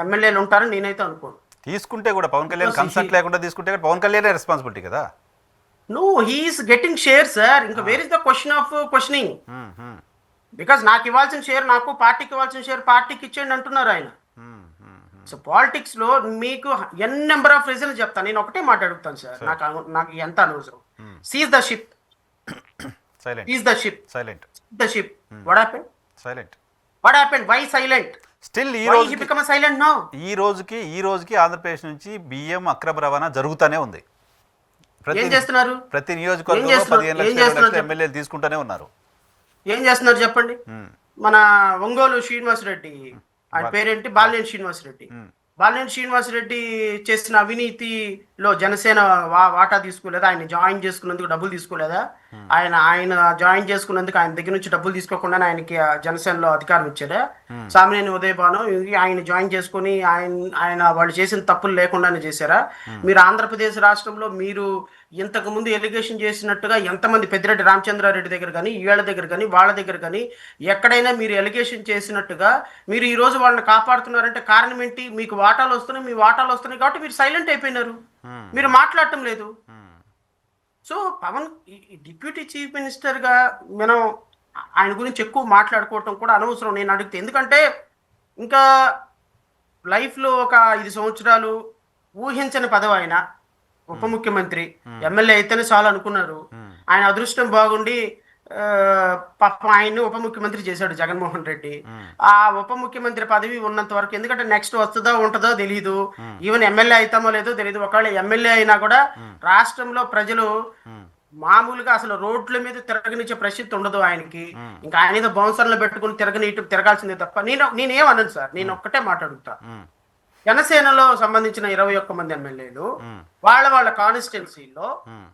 ఎమ్మెల్యేలు ఉంటారని నేనైతే అనుకోను. తీసుకుంటే కూడా పవన్ కళ్యాణ్ కన్సెంట్ లేకుండా తీసుకుంటే పవన్ కళ్యాణ్ రెస్పాన్సిబిలిటీ కదా. No, he is getting share sir. ఇంకా where is the question of questioning? Because నాకు ఇవ్వాల్సిన షేర్ నాకు, పార్టీకి ఇవ్వాల్సిన షేర్ పార్టీకి ఇచ్చేయండి అంటున్నారు ఆయన. సో పాలిటిక్స్ లో మీకు ఎన్ నెంబర్ ఆఫ్ రీజన్స్ చెప్తాను, నేను ఒకటే మాట అడుగుతాను సార్, నాకు ఎంత అనవసరం. Seize the ship, seize the ship, silent the ship. What happened? Silent. What happened? Why silent? Still ఈ రోజుకి ఆంధ్రప్రదేశ్ నుంచి బియ్యం అక్రమ రవాణా జరుగుతూనే ఉంది. ఏం చేస్తున్నారు? ప్రతి నియోజకవర్గంలో 15 లక్షల ఎమ్మెల్యేలు తీసుకుంటూనే ఉన్నారు. ఏం చేస్తున్నారు చెప్పండి? మన ఒంగోలు శ్రీనివాసరెడ్డి, ఆయన పేరేంటి, బాలినేని శ్రీనివాసరెడ్డి. బాలినేని శ్రీనివాసరెడ్డి చేసిన అవినీతిలో జనసేన వాటా తీసుకోలేదా? ఆయన జాయిన్ చేసుకున్నందుకు డబ్బులు తీసుకోలేదా? ఆయన జాయిన్ చేసుకున్నందుకు ఆయన దగ్గర నుంచి డబ్బులు తీసుకోకుండా ఆయనకి జనసేనలో అధికారం ఇచ్చారా? సామినేని ఉదయభాను ఆయన జాయిన్ చేసుకుని ఆయన వాళ్ళు చేసిన తప్పులు లేకుండానే చేశారా? మీరు ఆంధ్రప్రదేశ్ రాష్ట్రంలో మీరు ఇంతకు ముందు ఎలిగేషన్ చేసినట్టుగా ఎంతమంది పెద్దిరెడ్డి రామచంద్రారెడ్డి దగ్గర కానీ, వీళ్ళ దగ్గర కానీ, వాళ్ళ దగ్గర కానీ ఎక్కడైనా మీరు ఎలిగేషన్ చేసినట్టుగా మీరు ఈ రోజు వాళ్ళని కాపాడుతున్నారంటే కారణం ఏంటి? మీకు వాటాలు వస్తున్నాయి, మీ వాటాలు వస్తున్నాయి కాబట్టి మీరు సైలెంట్ అయిపోయినారు, మీరు మాట్లాడటం లేదు. సో పవన్ డిప్యూటీ చీఫ్ మినిస్టర్గా మనం ఆయన గురించి ఎక్కువ మాట్లాడుకోవటం కూడా అనవసరం నేను అడిగితే. ఎందుకంటే ఇంకా లైఫ్లో ఒక 5 సంవత్సరాలు ఊహించని పదవి ఆయన, ఉప ముఖ్యమంత్రి, ఎమ్మెల్యే అయితేనే చాలు అనుకున్నారు. ఆయన అదృష్టం బాగుండి పాపం ఆయన్ని ఉప ముఖ్యమంత్రి చేశాడు జగన్మోహన్ రెడ్డి. ఆ ఉప ముఖ్యమంత్రి పదవి ఉన్నంత వరకు, ఎందుకంటే నెక్స్ట్ వస్తుందో ఉంటుందో తెలియదు, ఈవెన్ ఎమ్మెల్యే అవుతామో లేదో తెలియదు. ఒకవేళ ఎమ్మెల్యే అయినా కూడా రాష్ట్రంలో ప్రజలు మామూలుగా అసలు రోడ్ల మీద తిరగనిచ్చే పరిస్థితి ఉండదు ఆయనకి. ఇంకా ఆయన ఏదో బౌన్సర్లు పెట్టుకుని తిరగాల్సిందే తప్ప నేనేమన్నాను సార్, నేను ఒక్కటే మాట్లాడుతా. జనసేనలో సంబంధించిన 21 మంది ఎమ్మెల్యేలు మ్మ్. వాళ్ళ కాన్స్టిట్యున్సీలో మ్మ్.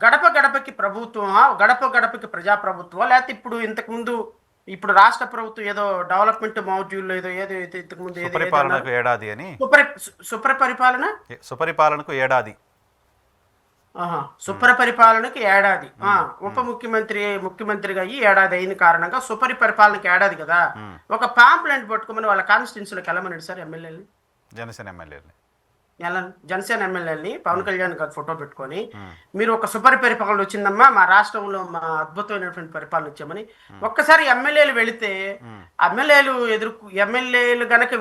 గడప గడపకి ప్రభుత్వమా, గడప గడపకి ప్రజాప్రభుత్వమా, లేకపోతే ఇప్పుడు రాష్ట్ర ప్రభుత్వం ఏదో డెవలప్మెంట్ మాడ్యూల్ ఏదో ఏదో అయితే ఇంతకుముందు ఏదో సుపరిపాలనకు ఏడాది అని. సుపరిపాలన సుపరిపాలనకు ఏడాది. సుపరిపాలనకి ఏడాది. ఉప ముఖ్యమంత్రిగా ఈ ఏడాది అయిన కారణంగా సుపరిపాలనకి ఏడాది కదా. ఒక పాంప్లెంట్ పట్టుకోమని వాళ్ళ కాన్స్టిట్యున్సీలోకి వెళ్ళమనండి సార్ ఎమ్మెల్యేని, జనసేన ఎమ్మెల్యేని. జనసేన ఎమ్మెల్యేని పవన్ కళ్యాణ్ గారు ఫోటో పెట్టుకొని మీరు ఒక సుపరిపాలన వచ్చిందమ్మా మా రాష్ట్రంలో, మా అద్భుతమైనటువంటి పరిపాలన వచ్చామని ఒక్కసారి ఎమ్మెల్యేలు వెళితే, ఎమ్మెల్యేలు గనక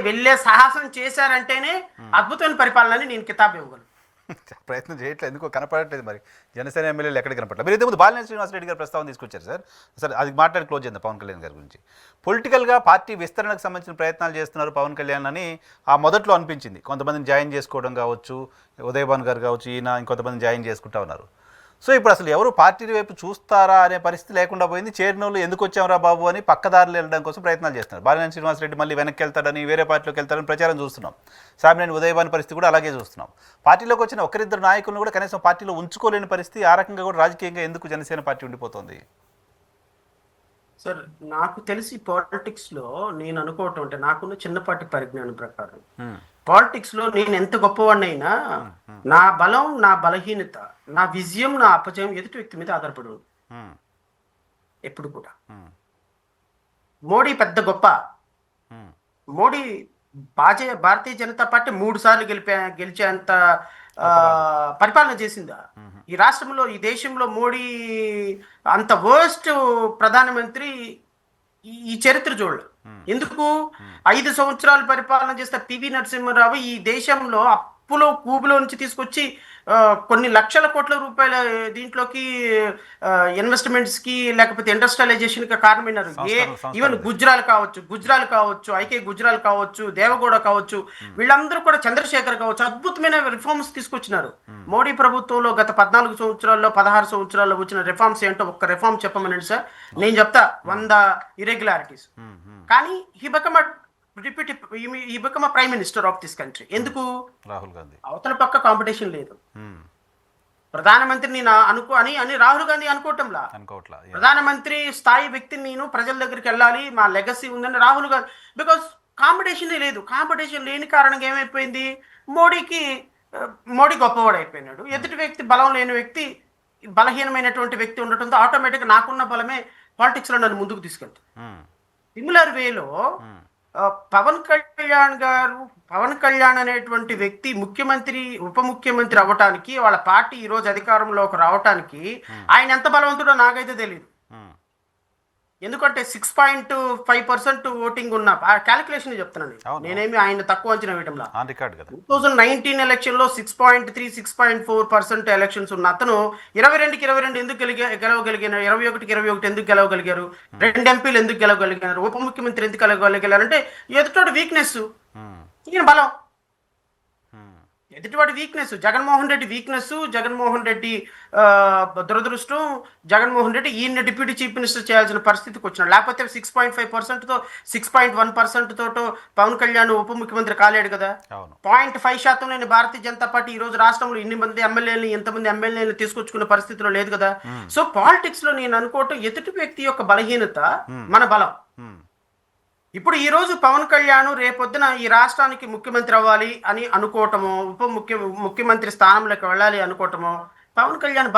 వెళ్ళే సాహసం చేశారంటేనే అద్భుతమైన పరిపాలన అని నేను కితాబు ఇవ్వగలను. ప్రయత్నం చేయట్లేదు, ఎందుకో కనపడట్లేదు. మరి జనసేన ఎమ్మెల్యేలు ఎక్కడికి కనపడలేదు. మీరు ఇంతకుముందు బాలినేని శ్రీనివాసరెడ్డి గారు ప్రస్తావన తీసుకొచ్చారు సార్. సార్ అది మాట్లాడి క్లోజ్ చేద్దాం పవన్ కళ్యాణ్ గారి గురించి. పొలిటికల్గా పార్టీ విస్తరణకు సంబంధించిన ప్రయత్నాలు చేస్తున్నారు పవన్ కళ్యాణ్ అని ఆ మొదట్లో అనిపించింది. కొంతమందిని జాయిన్ చేసుకోవడం కావచ్చు, ఉదయభాన్ గారు కావచ్చు, ఈయన ఇంకొంతమందిని జాయిన్ చేసుకుంటా ఉన్నారు. సో ఇప్పుడు అసలు ఎవరు పార్టీ వైపు చూస్తారా అనే పరిస్థితి లేకుండా పోయింది. చేరిన వాళ్ళు ఎందుకు వచ్చామరా బాబు అని పక్కదారులు వెళ్ళడం కోసం ప్రయత్నాలు చేస్తున్నారు. బాలినేని శ్రీనివాసరెడ్డి మళ్ళీ వెనక్కి వెళ్తాడని, వేరే పార్టీలోకి వెళ్తాడని ప్రచారం చూస్తున్నాం. సామినేని ఉదయభాన్ పరిస్థితి కూడా అలాగే చూస్తున్నాం. పార్టీలోకి వచ్చిన ఒకరిద్దరు నాయకులను కూడా కనీసం పార్టీలో ఉంచుకోలేని పరిస్థితి. ఆ రకంగా కూడా రాజకీయంగా ఎందుకు జనసేన పార్టీ ఉండిపోతుంది? సార్ నాకు తెలిసి పాలిటిక్స్ లో నేను అనుకోవటం అంటే నాకున్న చిన్నపాటి పరిజ్ఞానం ప్రకారం పాలిటిక్స్ లో నేను ఎంత గొప్పవాడినైనా నా బలం, నా బలహీనత, నా విజయం, నా అపజయం ఎదుటి వ్యక్తి మీద ఆధారపడి ఉంది ఎప్పుడు కూడా. మోడీ పెద్ద గొప్ప, మోడీ భారతీయ జనతా పార్టీ 3 సార్లు గెలిచేంత పరిపాలన చేసిందా ఈ రాష్ట్రంలో? ఈ దేశంలో మోడీ అంత వర్స్ట్ ప్రధానమంత్రి ఈ చరిత్ర చూడలేదు. ఎందుకు? 5 సంవత్సరాలు పరిపాలన చేస్తే పివి నరసింహారావు ఈ దేశంలో అప్పులో కూబులో నుంచి తీసుకొచ్చి కొన్ని లక్షల కోట్ల రూపాయల దీంట్లోకి ఇన్వెస్ట్మెంట్స్ కి లేకపోతే ఇండస్ట్రియలైజేషన్ కి కారణమైనారు. ఈవెన్ గుజరాల్ కావచ్చు, ఐకే గుజరాల్ కావచ్చు, దేవగౌడ కావచ్చు, వీళ్ళందరూ కూడా, చంద్రశేఖర్ కావచ్చు, అద్భుతమైన రిఫార్మ్స్ తీసుకొచ్చినారు. మోడీ ప్రభుత్వంలో గత 14 సంవత్సరాల్లో 16 సంవత్సరాల్లో వచ్చిన రిఫార్మ్స్ ఏంటో ఒక్క రిఫార్మ్ చెప్పమనండి సార్, నేను చెప్తా 100 ఇర్రెగ్యులారిటీస్. కానీ he become prime minister of this country. ఎందుకు? రాహుల్ గాంధీ అవతల పక్క కాంపిటీషన్ లేదు. ప్రధానమంత్రిని అని రాహుల్ గాంధీ అనుకోవటంలా. ప్రధానమంత్రి స్థాయి వ్యక్తిని నేను ప్రజల దగ్గరికి వెళ్ళాలి, మా లెగసీ ఉందని రాహుల్ గాంధీ, బికాస్ కాంపిటీషన్ లేదు. కాంపిటీషన్ లేని కారణంగా ఏమైపోయింది? మోడీ గొప్పవాడు అయిపోయినాడు. ఎదుటి వ్యక్తి బలం లేని వ్యక్తి, బలహీనమైనటువంటి వ్యక్తి ఉండటంతో ఆటోమేటిక్గా నాకున్న బలమే పాలిటిక్స్ లో నన్ను ముందుకు తీసుకెళ్తాను. సిమిలర్ వేలో పవన్ కళ్యాణ్ అనేటువంటి వ్యక్తి ఉప ముఖ్యమంత్రి అవ్వటానికి, వాళ్ళ పార్టీ ఈ రోజు అధికారంలోకి రావటానికి ఆయన ఎంత బలవంతుడో నాకైతే తెలియదు. ఎందుకంటే 6.5% ఓటింగ్ ఉన్న క్యాలిక్యులేషన్ చెప్తున్నాను. నేనేమి ఆయన తక్కువ అంచనా వేయటంలా. 2019 ఎలక్షన్ లో 6.3, 6.4% ఎలక్షన్స్ ఉన్న అతను 22కి 22 ఎందుకు గెలవగలిగారు? 21కి 21 ఎందుకు గెలవగలిగారు? 2 ఎంపీలు ఎందుకు గెలవగలిగారు? ఉప ముఖ్యమంత్రి ఎందుకు గెలవగలిగారు? అంటే ఎదుటోటి వీక్నెస్, ఈయన బలం. ఎదుటివాడి వీక్నెస్, జగన్మోహన్ రెడ్డి వీక్నెస్, జగన్మోహన్ రెడ్డి దురదృష్టం, జగన్మోహన్ రెడ్డి ఈయన డిప్యూటీ చీఫ్ మినిస్టర్ చేయాల్సిన పరిస్థితికి వచ్చినాడు. లేకపోతే 6.5%తో 6.1%తో పవన్ కళ్యాణ్ ఉప ముఖ్యమంత్రి కాలేడు కదా. 0.5% నేను భారతీయ జనతా పార్టీ ఈ రోజు రాష్ట్రంలో ఎంతమంది ఎమ్మెల్యేలు తీసుకొచ్చుకున్న పరిస్థితిలో లేదు కదా. సో పాలిటిక్స్ లో నేను అనుకోవటం ఎదుటి వ్యక్తి యొక్క బలహీనత మన బలం. ఇప్పుడు ఈ రోజు పవన్ కళ్యాణ్ రేపొద్దున ఈ రాష్ట్రానికి ముఖ్యమంత్రి అవ్వాలి అని అనుకోవటము, ముఖ్యమంత్రి స్థానంలోకి వెళ్ళాలి అనుకోవటము, పవన్ కళ్యాణ్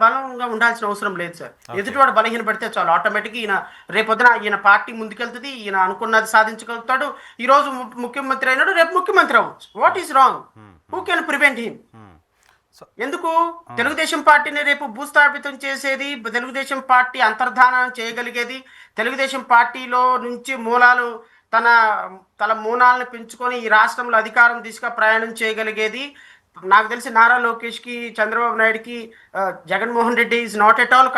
బలంగా ఉండాల్సిన అవసరం లేదు సార్. ఎదుటివాడు బలహీన పడితే చాలు, ఆటోమేటిక్గా ఈయన పార్టీ ముందుకెళ్తుంది, ఈయన అనుకున్నది సాధించగలుగుతాడు. ఈ రోజు ముఖ్యమంత్రి అయినాడు, రేపు ముఖ్యమంత్రి అవ్వచ్చు. What is wrong? Who can prevent him? ఎందుకు? తెలుగుదేశం పార్టీని రేపు భూస్థాపితం చేసేది, తెలుగుదేశం పార్టీ అంతర్ధానం చేయగలిగేది, తెలుగుదేశం పార్టీలో నుంచి తన మూలాలను పెంచుకొని ఈ రాష్ట్రంలో అధికారం దిశగా ప్రయాణం చేయగలిగేది నాకు తెలిసి నారా లోకేష్కి, చంద్రబాబు నాయుడుకి Jaganmohan Reddy is not at all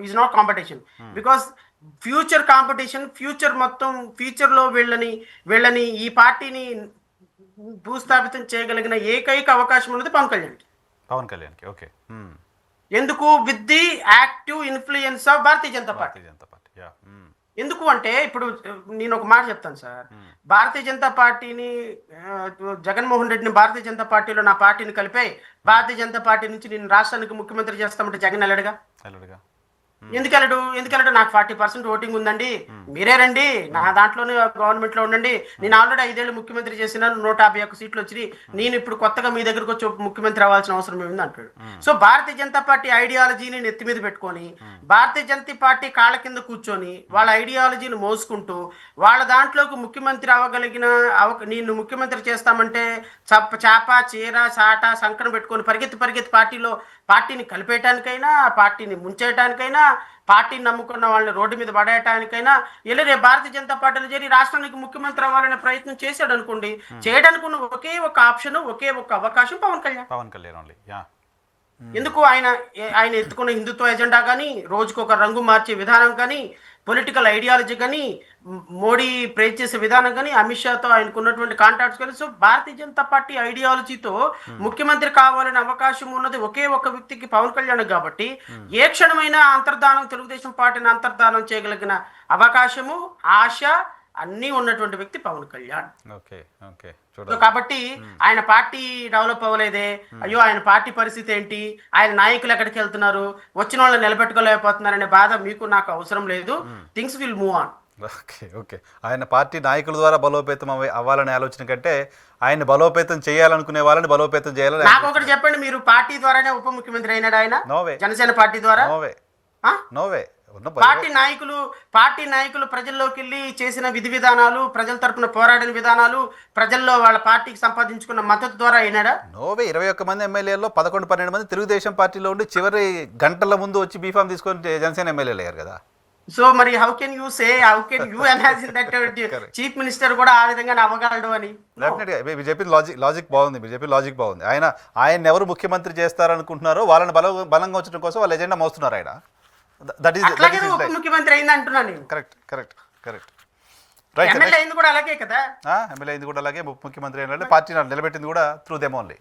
is not competition. Because future competition, ఫ్యూచర్లో వీళ్ళని ఈ పార్టీని భూస్థాపితం చేయగలిగిన ఏకైక అవకాశం ఉన్నది పవన్ కళ్యాణ్కి. ఓకే. ఎందుకు? With the active influence of Bharatiya Janata party. ఎందుకు అంటే ఇప్పుడు నేను ఒక మాట చెప్తాను సార్. భారతీయ జనతా పార్టీని జగన్మోహన్ రెడ్డిని భారతీయ జనతా పార్టీలో నా పార్టీని కలిపాయి, భారతీయ జనతా పార్టీ నుంచి నేను రాష్ట్రానికి ముఖ్యమంత్రి చేస్తామంటే జగన్ వెళ్ళడుగా. ఎందుకెళ్ళడు? నాకు 40% ఓటింగ్ ఉందండి, మీరే రండి, నా దాంట్లోనే గవర్నమెంట్ లో ఉండండి, నేను ఆల్రెడీ 5 ఏళ్ళు ముఖ్యమంత్రి చేసినాను, 151 సీట్లు వచ్చినాయి, నేను ఇప్పుడు కొత్తగా మీ దగ్గరకు వచ్చి ముఖ్యమంత్రి అవ్వాల్సిన అవసరం ఏముంది అంటాడు. సో భారతీయ జనతా పార్టీ ఐడియాలజీని నెత్తి మీద పెట్టుకొని భారతీయ జనతా పార్టీ కాళ్ళ కింద కూర్చొని వాళ్ళ ఐడియాలజీని మోసుకుంటూ వాళ్ళ దాంట్లోకి ముఖ్యమంత్రి అవ్వగలిగిన నిన్ను ముఖ్యమంత్రి చేస్తామంటే చాప చీర సాట సంకరం పెట్టుకొని పరిగెత్తి పార్టీని కలిపేయటానికైనా, పార్టీని ముంచేయటానికైనా, పార్టీని నమ్ముకున్న వాళ్ళని రోడ్డు మీద పడేయటానికైనా రేపు భారతీయ జనతా పార్టీలో చేరి రాష్ట్రానికి ముఖ్యమంత్రి అవ్వాలనే ప్రయత్నం చేశాడు అనుకోండి, చేయడానికి ఉన్న ఒకే ఒక ఆప్షన్, ఒకే ఒక అవకాశం పవన్ కళ్యాణ్ ఓన్లీ. ఎందుకు ఆయన ఎత్తుకున్న హిందుత్వ ఎజెండా కానీ, రోజుకు ఒక రంగు మార్చే విధానం కానీ, పొలిటికల్ ఐడియాలజీ కానీ, మోడీ ప్రేజ్ చేసే విధానం కానీ, అమిత్ షాతో ఆయనకు ఉన్నటువంటి కాంటాక్ట్స్ కానీ, సో భారతీయ జనతా పార్టీ ఐడియాలజీతో ముఖ్యమంత్రి కావాలనే అవకాశం ఉన్నది ఒకే ఒక వ్యక్తికి, పవన్ కళ్యాణ్. కాబట్టి ఏ క్షణమైనా తెలుగుదేశం పార్టీని అంతర్ధానం చేయగలిగిన అవకాశము, ఆశ అన్నీ ఉన్నటువంటి వ్యక్తి పవన్ కళ్యాణ్. కాబట్టి ఆయన పార్టీ డెవలప్ అవ్వలేదే, అయ్యో ఆయన పార్టీ పరిస్థితి ఏంటి, ఆయన నాయకులు ఎక్కడికి వెళ్తున్నారు, వచ్చిన వాళ్ళని నిలబెట్టుకోలేకపోతున్నారనే బాధ మీకు నాకు అవసరం లేదు. Things will move on. Okay. ఆయన పార్టీ నాయకుల ద్వారా బలోపేతం అవ్వాలనే ఆలోచన కంటే ఆయన బలోపేతం చేయాలనుకునే వాళ్ళని బలోపేతం చేయాలని. నాకు ఒకటి చెప్పండి, మీరు పార్టీ ద్వారానే ఉప ముఖ్యమంత్రి అయినాడు ఆయన? నోవే. జనసేన పార్టీ ద్వారా? నోవే. పార్టీ నాయకులు ప్రజల్లోకి వెళ్ళి చేసిన విధి విధానాలు, ప్రజల తరపున పోరాడిన విధానాలు, ప్రజల్లో వాళ్ళ పార్టీకి సంపాదించుకున్న మద్దతు ద్వారా అయినాడా? నోవే. 21 మంది ఎమ్మెల్యేల్లో 11-12 మంది తెలుగుదేశం పార్టీలో ఉండి చివరి గంటల ముందు వచ్చి బీఫామ్ తీసుకొని జనసేన ఎమ్మెల్యేలు అయ్యారు కదా. సో మరి how can you imagine that chief minister కూడా ఆ విధంగా అవ్వగలడు అని? మీరు చెప్పిన లాజిక్ బాగుంది. ఆయన ఎవరు ముఖ్యమంత్రి చేస్తారనుకుంటున్నారో వాళ్ళని బలంగా ఉంచడం కోసం వాళ్ళ ఎజెండా మోస్తున్నారు ఆయన. ముఖ్యమంత్రి అయింది అంటున్నాను నేను. కరెక్ట్. ఎమ్మెల్యే అయింది కూడా అలాగే కదా. ఎమ్మెల్యే అయింది కూడా అలాగే, ముఖ్యమంత్రి అయిన పార్టీ నిలబెట్టింది కూడా త్రూ దెమ్ ఓన్లీ.